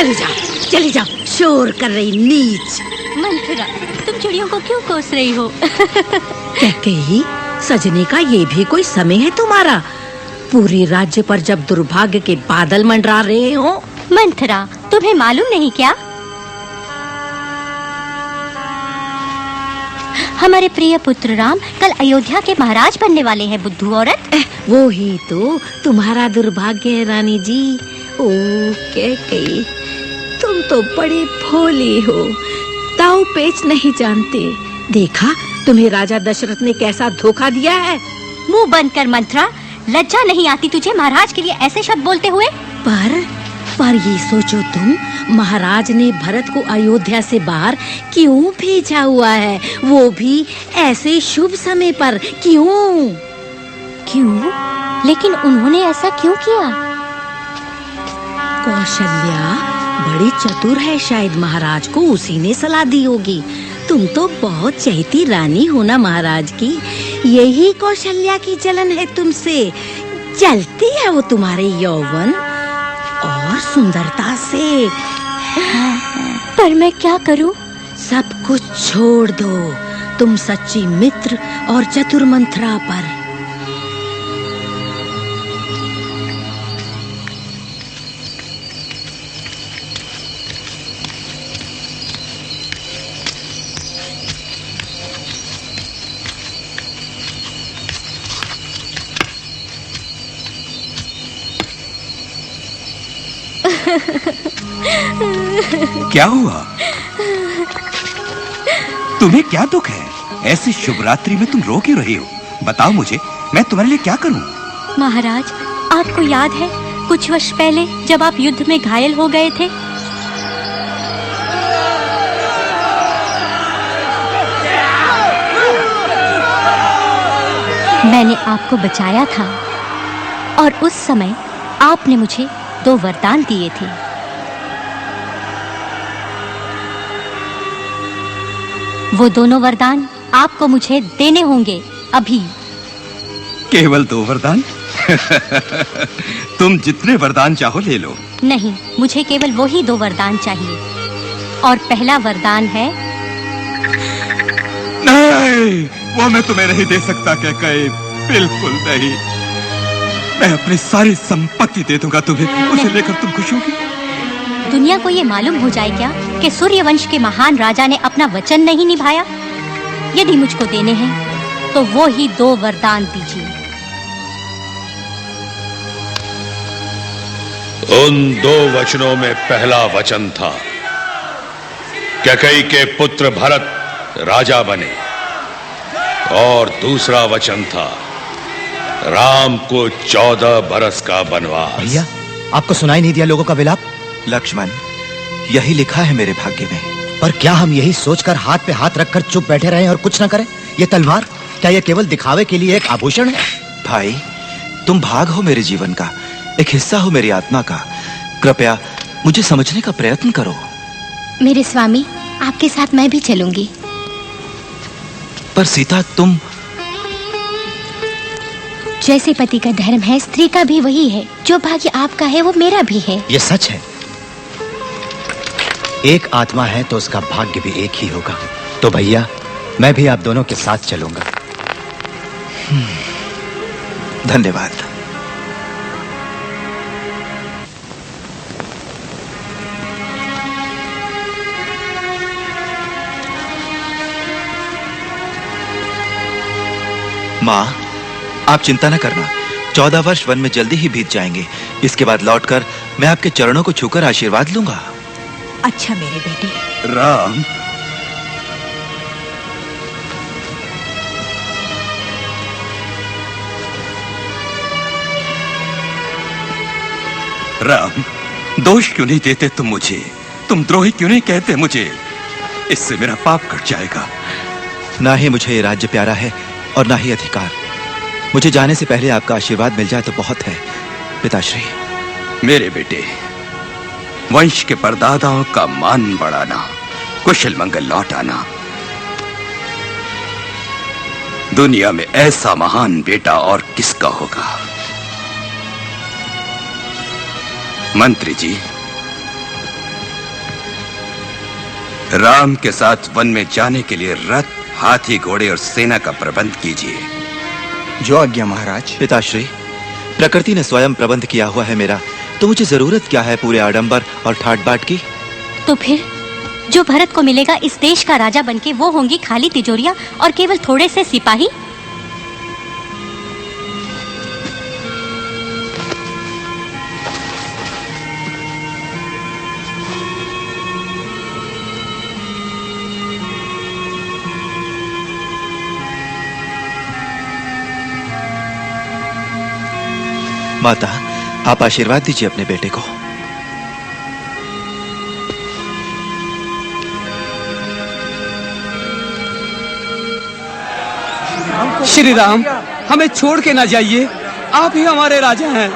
चली जाओ, शोर कर रही नीच। मंथरा, तुम चिड़ियों को क्यों कोस रही हो? कैकेयी, सजने का ये भी कोई समय है तुम्हारा? पूरे राज्य पर जब दुर्भाग्य के बादल मंडरा रहे हो। मंथरा, तुम्हें मालूम नहीं क्या? हमारे प्रिय पुत्र राम कल अयोध्या के महाराज बनने वाले हैं। बुद्धू औरत, वो ही तो तुम्हारा दुर्भाग्य है रानी जी। ओ कैकेयी, तुम तो बड़े भोली हो, दाव पेच नहीं जानते। देखा तुम्हें राजा दशरथ ने कैसा धोखा दिया है। मुंह बंद कर मंथरा, लज्जा नहीं आती तुझे महाराज के लिए ऐसे शब्द बोलते हुए? पर ये सोचो तुम, महाराज ने भरत को अयोध्या से बाहर क्यों भेजा हुआ है, वो भी ऐसे शुभ समय पर। क्यों? लेकिन उन्होंने ऐसा क्यों किया? कौशल्या बड़ी चतुर है, शायद महाराज को उसी ने सलाह दी होगी। तुम तो बहुत चहेती रानी हो ना महाराज की, यही कौशल्या की जलन है तुमसे। जलती है वो तुम्हारे यौवन और सुंदरता से। पर मैं क्या करूं? सब कुछ छोड़ दो, तुम सच्ची मित्र और चतुर मंथरा पर। क्या हुआ? तुम्हें क्या दुख है? ऐसी शुभ रात्रि में तुम रो क्यों रही हो? बताओ मुझे, मैं तुम्हारे लिए क्या करूं? महाराज, आपको याद है कुछ वर्ष पहले जब आप युद्ध में घायल हो गए थे? मैंने आपको बचाया था और उस समय आपने मुझे 2 वरदान दिए थे। वो दोनों वरदान आपको मुझे देने होंगे अभी। केवल 2 वरदान? तुम जितने वरदान चाहो ले लो। नहीं, मुझे केवल वही 2 वरदान चाहिए। और पहला वरदान है। नहीं, वो मैं तुम्हें नहीं दे सकता कैकेयी, बिल्कुल नहीं। मैं अपनी सारी संपत्ति दे दूंगा तुम्हें, उसे लेकर तुम खुश होगी। दुनिया को ये मालूम हो जाए क्या कि सूर्यवंश के महान राजा ने अपना वचन नहीं निभाया? यदि मुझको देने हैं तो वो ही 2 वरदान दीजिए। उन 2 वचनों में पहला वचन था कैकेयी के पुत्र भरत राजा बने, और दूसरा वचन था राम को 14 बरस का वनवास। भैया, आपको सुनाई नहीं दिया लोगों का विलाप? लक्ष्मण, यही लिखा है मेरे भाग्य में। पर क्या हम यही सोचकर हाथ पे हाथ रखकर चुप बैठे रहें और कुछ न करें? ये तलवार क्या ये केवल दिखावे के लिए एक आभूषण है? भाई, तुम भाग हो मेरे जीवन का, एक हिस्सा हो मेरी आत्मा का। कृपया मुझे समझने का प्रयत्न करो। मेरे स्वामी, आपके साथ मैं भी चलूंगी। पर सीता, तुम... जैसे पति का धर्म है, स्त्री का भी वही है। जो भाग्य आपका है वो मेरा भी है। ये सच है। एक आत्मा है तो उसका भाग्य भी एक ही होगा। तो भैया, मैं भी आप दोनों के साथ चलूंगा। धन्यवाद। माँ, आप चिंता न करना, 14 वर्ष वन में जल्दी ही बीत जाएंगे। इसके बाद लौटकर मैं आपके चरणों को छूकर आशीर्वाद लूंगा। अच्छा मेरे बेटे। राम, राम, दोष क्यों नहीं देते तुम मुझे? तुम द्रोही क्यों नहीं कहते मुझे? इससे मेरा पाप कट जाएगा। ना ही मुझे ये राज्य प्यारा है और ना ही अधिकार। मुझे जाने से पहले आपका आशीर्वाद मिल जाए तो बहुत है पिताश्री। मेरे बेटे, वंश के परदादाओं का मान बढ़ाना, कुशल मंगल लौट आना। दुनिया में ऐसा महान बेटा और किसका होगा? मंत्री जी, राम के साथ वन में जाने के लिए रथ, हाथी, घोड़े और सेना का प्रबंध कीजिए। जो आज्ञा महाराज। पिताश्री, प्रकृति ने स्वयं प्रबंध किया हुआ है मेरा, तो मुझे जरूरत क्या है पूरे आडंबर और ठाट बाट की? तो फिर जो भरत को मिलेगा इस देश का राजा बनके, वो होंगी खाली तिजोरियां और केवल थोड़े से सिपाही। माता, आप आशीर्वाद दीजिए अपने बेटे को। श्री राम, हमें छोड़ के ना जाइए, आप ही हमारे राजा हैं।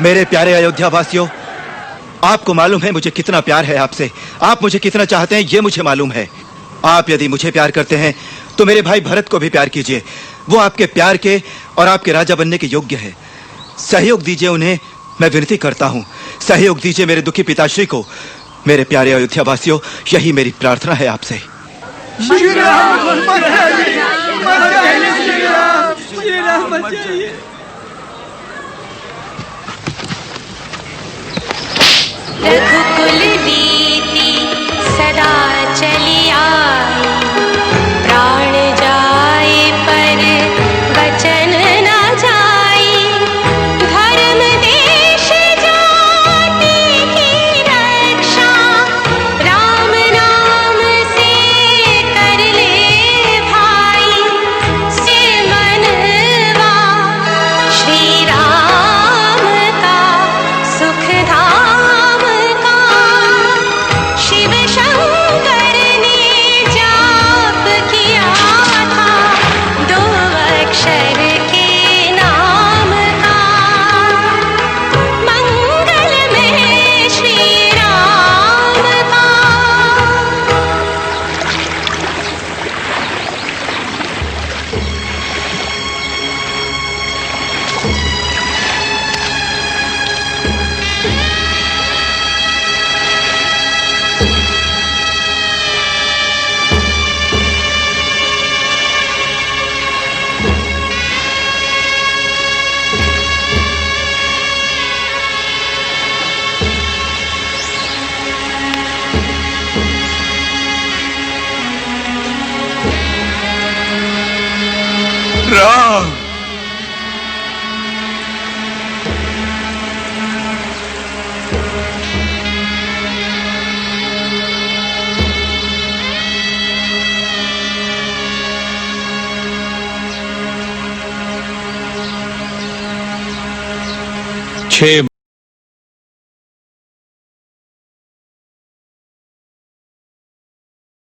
मेरे प्यारे अयोध्या वासियों, आपको मालूम है मुझे कितना प्यार है आपसे। आप मुझे कितना चाहते हैं ये मुझे मालूम है। आप यदि मुझे प्यार करते हैं तो मेरे भाई भरत को भी प्यार कीजिए। वो आपके प्यार के और आपके राजा बनने के योग्य है। सहयोग दीजिए उन्हें, मैं विनती करता हूं। सहयोग दीजिए मेरे दुखी पिताश्री को। मेरे प्यारे अयोध्या वासियों, यही मेरी प्रार्थना है आपसे। श्री राम बचाइए। रघुकुल नीति सदा चली आई, प्राण जाए पर वचन न जाई। धर्म देश जाति की रक्षा, राम नाम से कर ले भाई। से मनवा श्री राम का सुख धाम का। शिव शंकर ने जाप किया था, दो अक्षर के नाम का। मंगल में श्री राम का। राम, छह